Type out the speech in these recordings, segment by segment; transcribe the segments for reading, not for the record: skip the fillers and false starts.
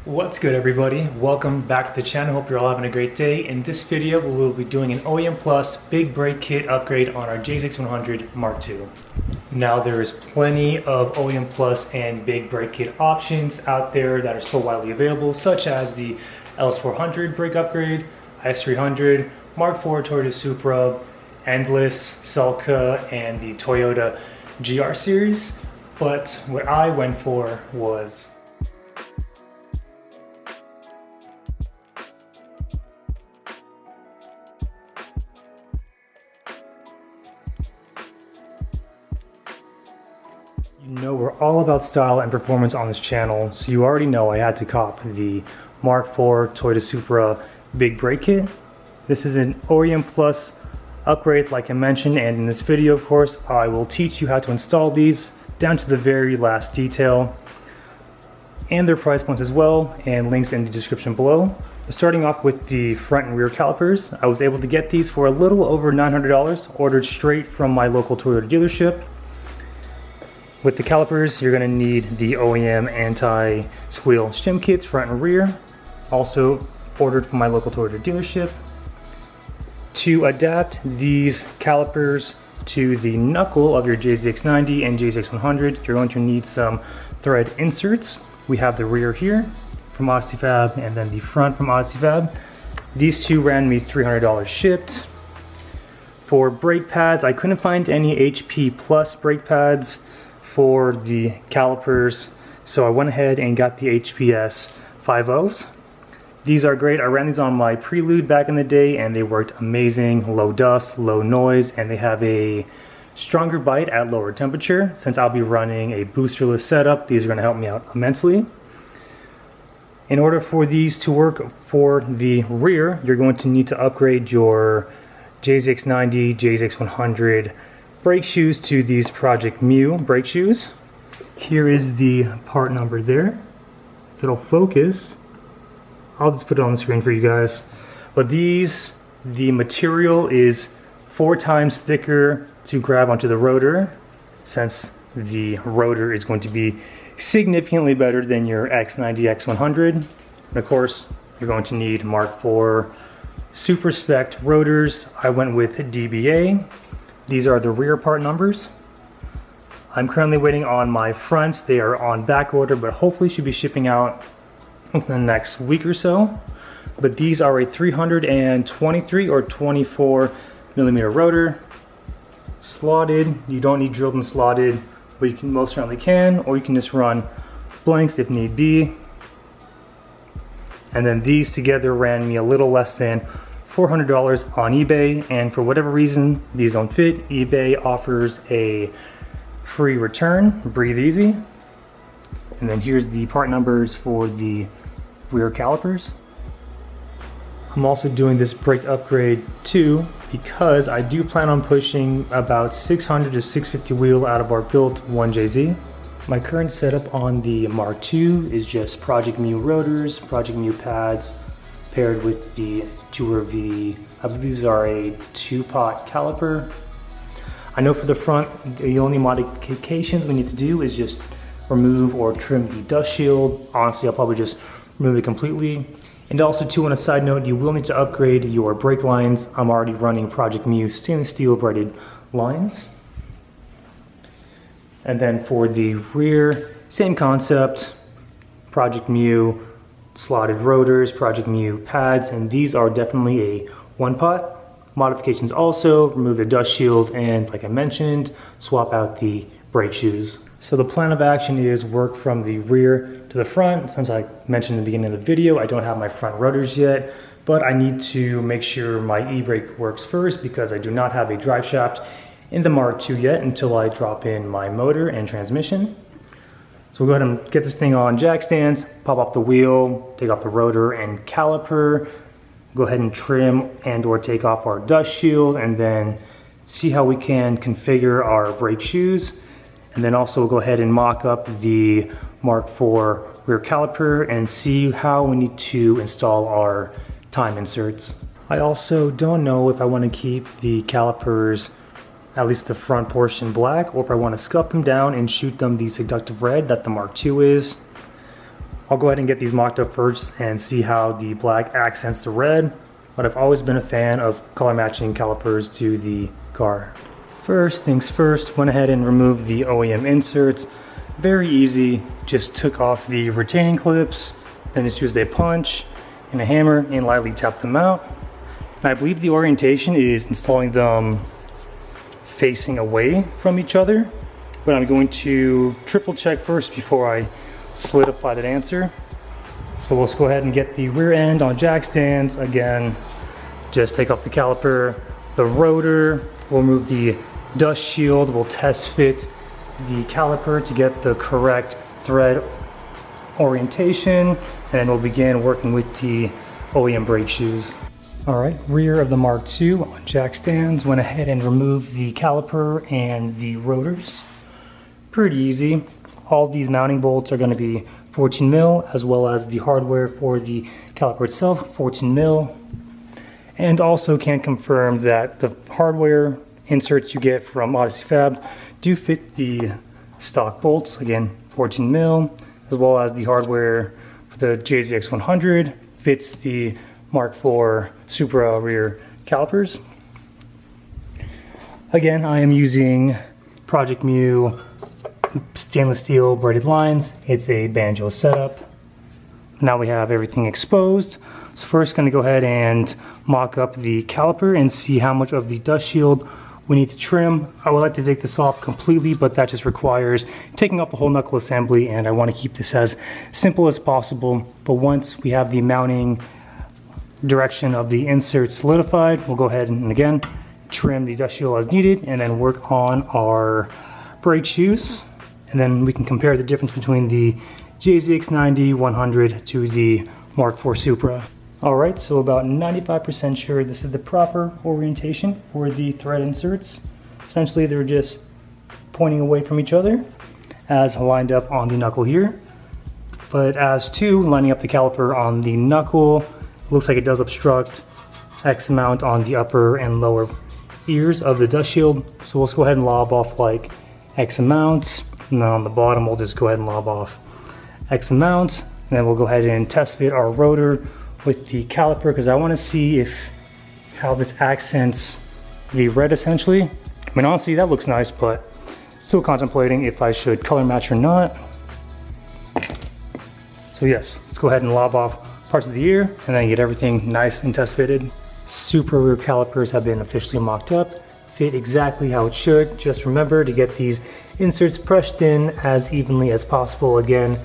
What's good, everybody? Welcome back to the channel. Hope you're all having a great day. In this video, we will be doing an OEM Plus big brake kit upgrade on our JZX100 Mark II. Now, there is plenty of OEM Plus and big brake kit options out there that are so widely available, such as the LS400 brake upgrade, S300, Mark IV Toyota Supra, Endless, Celica, and the Toyota GR series. But what I went for was we're all about style and performance on this channel, so you already know I had to cop the Mark IV Toyota Supra big brake kit. This is an OEM Plus upgrade like I mentioned, and in this video, of course, I will teach you how to install these down to the very last detail and their price points as well, and links in the description below. Starting off with the front and rear calipers, I was able to get these for a little over $900, ordered straight from my local Toyota dealership. With the calipers, you're going to need the OEM anti-squeal shim kits front and rear, also ordered from my local Toyota dealership. To adapt these calipers to the knuckle of your JZX90 and JZX100, you're going to need some thread inserts. We have the rear here from OxyFab and then the front from OxyFab. These two ran me $300 shipped. For brake pads, I couldn't find any HP Plus brake pads for the calipers, so I went ahead and got the HPS 5.0s. These are great. I ran these on my Prelude back in the day and they worked amazing. Low dust, low noise, and they have a stronger bite at lower temperature. Since I'll be running a boosterless setup, these are going to help me out immensely. In order for these to work for the rear, you're going to need to upgrade your JZX90, JZX100 brake shoes to these Project Mu brake shoes. Here is the part number there. If it'll focus, I'll just put it on the screen for you guys. But these, the material is 4 times thicker to grab onto the rotor, since the rotor is going to be significantly better than your X90, X100. And of course, you're going to need Mark IV Super Spec rotors. I went with DBA. These are the rear part numbers. I'm currently waiting on my fronts. They are on back order, but hopefully should be shipping out within the next week or so. But these are a 323 or 24 millimeter rotor, slotted. You don't need drilled and slotted, but you can most certainly can, or you can just run blanks if need be. And then these together ran me a little less than $400 on eBay, and for whatever reason these don't fit, eBay offers a free return. Breathe easy. And then here's the part numbers for the rear calipers. I'm also doing this brake upgrade too because I do plan on pushing about 600 to 650 wheel out of our built 1JZ. My current setup on the Mark II is just Project Mu rotors, Project Mu pads, paired with the Tour V. I believe these are a 2-pot caliper. I know for the front, the only modifications we need to do is just remove or trim the dust shield. Honestly, I'll probably just remove it completely. And also too, on a side note, you will need to upgrade your brake lines. I'm already running Project Mu stainless steel braided lines. And then for the rear, same concept, Project Mu slotted rotors, Project Mu pads, and these are definitely a 1-pot. Modifications also, remove the dust shield, and like I mentioned, swap out the brake shoes. So the plan of action is work from the rear to the front. Since I mentioned in the beginning of the video, I don't have my front rotors yet, but I need to make sure my e-brake works first because I do not have a drive shaft in the Mark II yet until I drop in my motor and transmission. So we'll go ahead and get this thing on jack stands, pop off the wheel, take off the rotor and caliper, go ahead and trim and or take off our dust shield, and then see how we can configure our brake shoes. And then also we'll go ahead and mock up the Mark IV rear caliper and see how we need to install our time inserts. I also don't know if I want to keep the calipers at least the front portion black, or if I want to scuff them down and shoot them the seductive red that the Mark II is. I'll go ahead and get these mocked up first and see how the black accents the red, but I've always been a fan of color matching calipers to the car. First things first, went ahead and removed the OEM inserts. Very easy, just took off the retaining clips, then just used a punch and a hammer and lightly tapped them out. And I believe the orientation is installing them facing away from each other, but I'm going to triple check first before I solidify that answer. So let's go ahead and get the rear end on jack stands. Again, just take off the caliper, the rotor, we'll remove the dust shield, we'll test fit the caliper to get the correct thread orientation, and then we'll begin working with the OEM brake shoes. All right, rear of the Mark II on jack stands, went ahead and removed the caliper and the rotors. Pretty easy. All these mounting bolts are going to be 14 mil, as well as the hardware for the caliper itself, 14 mil. And also can confirm that the hardware inserts you get from Odyssey Fab do fit the stock bolts, again 14 mil, as well as the hardware for the JZX100 fits the Mark IV Supra rear calipers. Again, I am using Project Mu stainless steel braided lines. It's a banjo setup. Now we have everything exposed. So first going to go ahead and mock up the caliper and see how much of the dust shield we need to trim. I would like to take this off completely, but that just requires taking off the whole knuckle assembly, and I want to keep this as simple as possible. But once we have the mounting direction of the insert solidified, we'll go ahead and again trim the dust shield as needed and then work on our brake shoes. And then we can compare the difference between the JZX100 to the Mark IV Supra. Alright, so about 95% sure this is the proper orientation for the thread inserts. Essentially they're just pointing away from each other as lined up on the knuckle here. But as to lining up the caliper on the knuckle, it looks like it does obstruct X amount on the upper and lower ears of the dust shield. So let's go ahead and lob off like X amount, and then on the bottom we'll just go ahead and lob off X amount, and then we'll go ahead and test fit our rotor with the caliper because I want to see how this accents the red essentially. I mean, honestly that looks nice, but still contemplating if I should color match or not. So yes, let's go ahead and lob off parts of the ear and then get everything nice and test fitted. Supra rear calipers have been officially mocked up, fit exactly how it should. Just remember to get these inserts pressed in as evenly as possible. Again,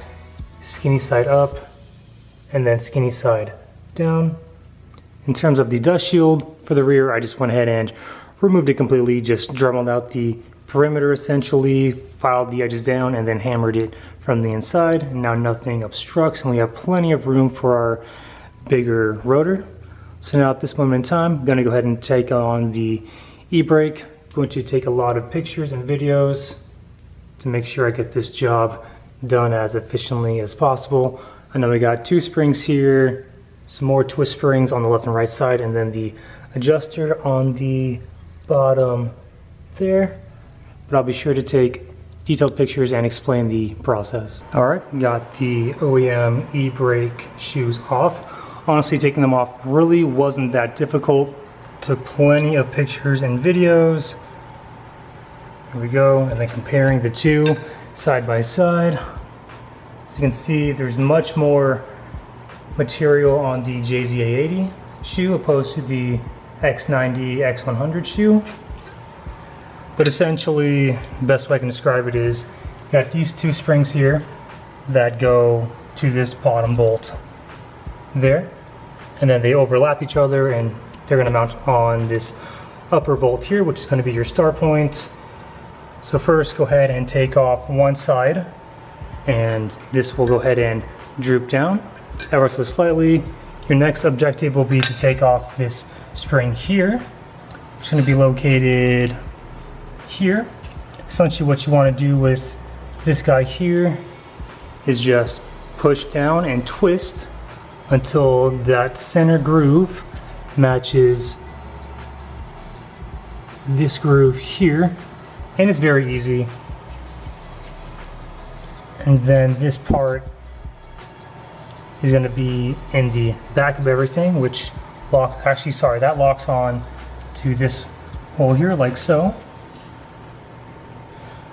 skinny side up and then skinny side down. In terms of the dust shield for the rear, I just went ahead and removed it completely, just dremeled out the perimeter essentially, filed the edges down and then hammered it from the inside. And now nothing obstructs and we have plenty of room for our bigger rotor. So now at this moment in time, I'm going to go ahead and take on the e-brake. I'm going to take a lot of pictures and videos to make sure I get this job done as efficiently as possible. I know we got 2 springs here, some more twist springs on the left and right side, and then the adjuster on the bottom there. But I'll be sure to take detailed pictures and explain the process. All right, got the OEM e-brake shoes off. Honestly, taking them off really wasn't that difficult. Took plenty of pictures and videos. Here we go, and then comparing the two side by side. So you can see there's much more material on the JZA80 shoe opposed to the X90, X100 shoe. But essentially, the best way I can describe it is, you got these 2 springs here that go to this bottom bolt there, and then they overlap each other and they're going to mount on this upper bolt here, which is going to be your star point. So first go ahead and take off one side, and this will go ahead and droop down ever so slightly. Your next objective will be to take off this spring here. It's going to be located here. Essentially what you want to do with this guy here is just push down and twist until that center groove matches this groove here, and it's very easy. And then this part is going to be in the back of everything, which locks, actually sorry, that locks on to this hole here like so.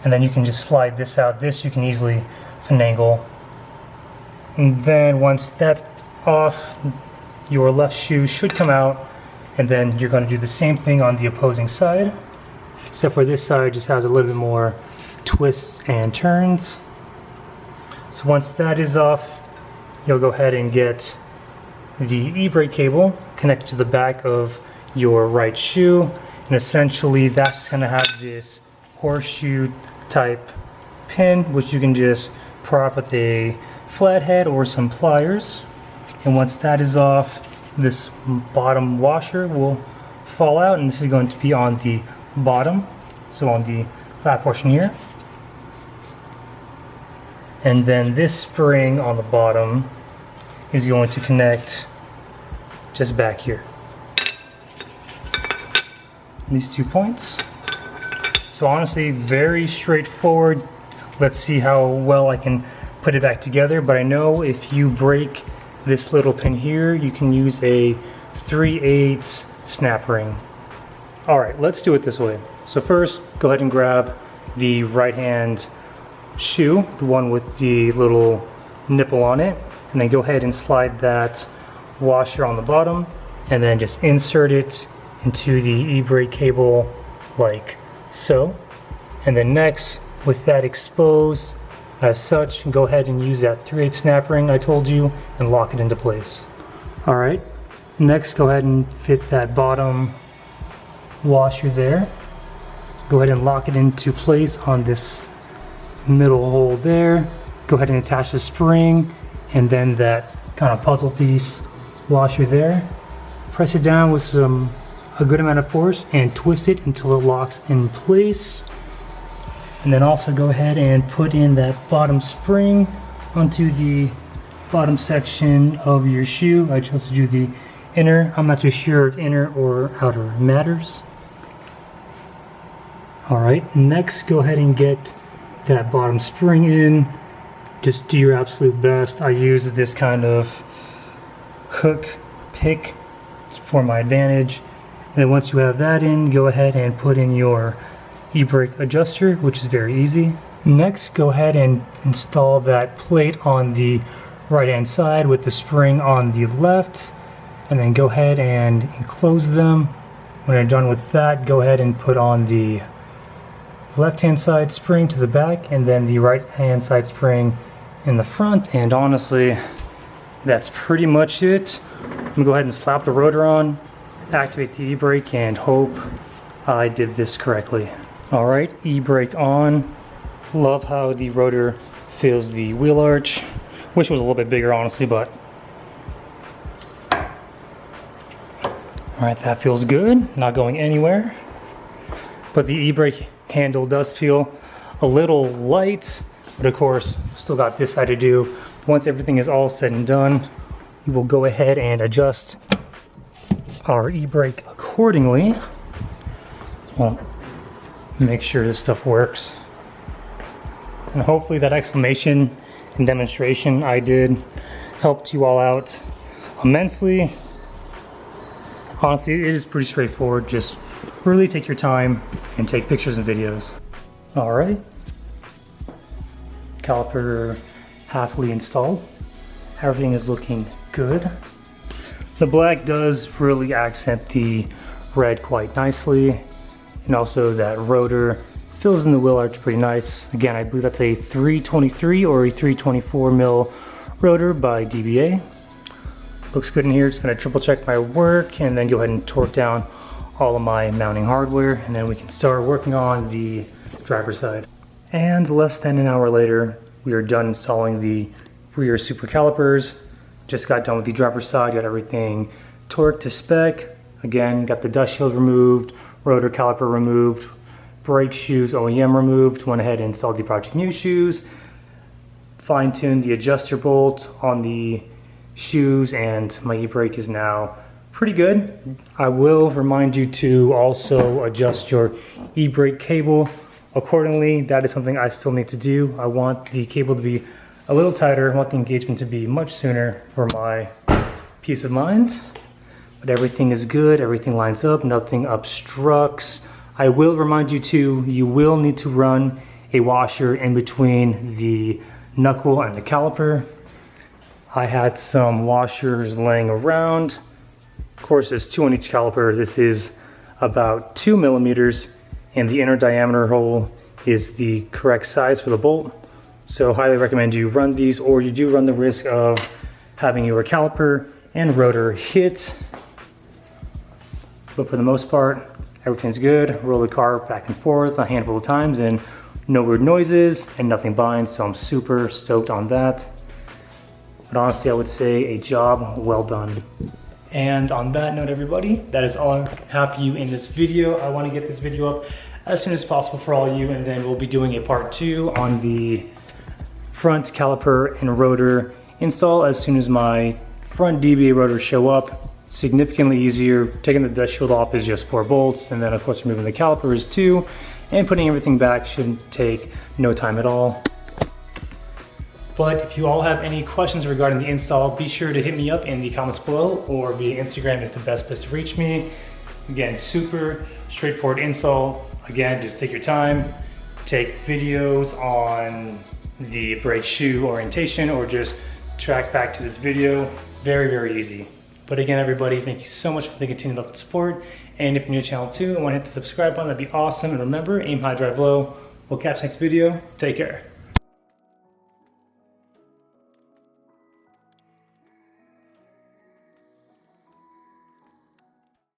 And then you can just slide this out. This you can easily finagle. And then once that's off, your left shoe should come out, and then you're going to do the same thing on the opposing side, except for this side just has a little bit more twists and turns. So once that is off, you'll go ahead and get the e-brake cable connected to the back of your right shoe, and essentially that's just going to have this horseshoe type pin, which you can just prop with a flathead or some pliers. And once that is off, this bottom washer will fall out, and this is going to be on the bottom, so on the flat portion here. And then this spring on the bottom is going to connect just back here. These 2 points. So honestly, very straightforward. Let's see how well I can put it back together, but I know if you break this little pin here, you can use a 3/8 snap ring. All right, let's do it this way. So first, go ahead and grab the right hand shoe, the one with the little nipple on it, and then go ahead and slide that washer on the bottom, and then just insert it into the e-brake cable like so. And then next, with that exposed as such, go ahead and use that 3/8 snap ring I told you and lock it into place. All right, next go ahead and fit that bottom washer there. Go ahead and lock it into place on this middle hole there. Go ahead and attach the spring and then that kind of puzzle piece washer there. Press it down with a good amount of force and twist it until it locks in place. And then also go ahead and put in that bottom spring onto the bottom section of your shoe. I chose to do the inner. I'm not too sure if inner or outer matters. All right, next go ahead and get that bottom spring in. Just do your absolute best. I use this kind of hook pick for my advantage. And then once you have that in, go ahead and put in your e-brake adjuster, which is very easy. Next, go ahead and install that plate on the right hand side with the spring on the left, and then go ahead and enclose them. When you're done with that, go ahead and put on the left hand side spring to the back and then the right hand side spring in the front. And honestly, that's pretty much it. I'm gonna go ahead and slap the rotor on, activate the e-brake, and hope I did this correctly. All right, e-brake on. Love how the rotor fills the wheel arch. Wish it was a little bit bigger, honestly, but all right, that feels good. Not going anywhere. But the e-brake handle does feel a little light, but of course, still got this side to do. Once everything is all said and done, we will go ahead and adjust our e-brake accordingly. Well, make sure this stuff works. And hopefully that explanation and demonstration I did helped you all out immensely. Honestly, it is pretty straightforward. Just really take your time and take pictures and videos. All right, caliper halfly installed. Everything is looking good. The black does really accent the red quite nicely. And also that rotor fills in the wheel arch pretty nice. Again, I believe that's a 323 or a 324 mil rotor by DBA. Looks good in here. Just gonna triple check my work and then go ahead and torque down all of my mounting hardware, and then we can start working on the driver's side. And less than an hour later, we are done installing the rear Supra calipers. Just got done with the driver's side, got everything torqued to spec. Again, got the dust shield removed, rotor caliper removed, brake shoes OEM removed, went ahead and installed the Project Mu shoes, fine-tuned the adjuster bolt on the shoes, and my e-brake is now pretty good. I will remind you to also adjust your e-brake cable accordingly. That is something I still need to do. I want the cable to be a little tighter. I want the engagement to be much sooner for my peace of mind. But everything is good, everything lines up, nothing obstructs. I will remind you too, you will need to run a washer in between the knuckle and the caliper. I had some washers laying around. Of course, there's 2 on each caliper. This is about 2 millimeters, and the inner diameter hole is the correct size for the bolt. So highly recommend you run these, or you do run the risk of having your caliper and rotor hit. But for the most part, everything's good. Roll the car back and forth a handful of times and no weird noises and nothing binds, so I'm super stoked on that. But honestly, I would say a job well done. And on that note, everybody, that is all I have for you in this video. I want to get this video up as soon as possible for all of you, and then we'll be doing a part 2 on the front caliper and rotor install as soon as my front DBA rotors show up. Significantly easier. Taking the dust shield off is just 4 bolts, and then of course removing the caliper is 2, and putting everything back shouldn't take no time at all. But if you all have any questions regarding the install, be sure to hit me up in the comments below, or via Instagram is the best place to reach me. Again, super straightforward install. Again, just take your time, take videos on the brake shoe orientation, or just track back to this video. Very, very easy. But again, everybody, thank you so much for the continued love and support. And if you're new to the channel too and want to hit the subscribe button, that'd be awesome. And remember, aim high, drive low. We'll catch you next video. Take care.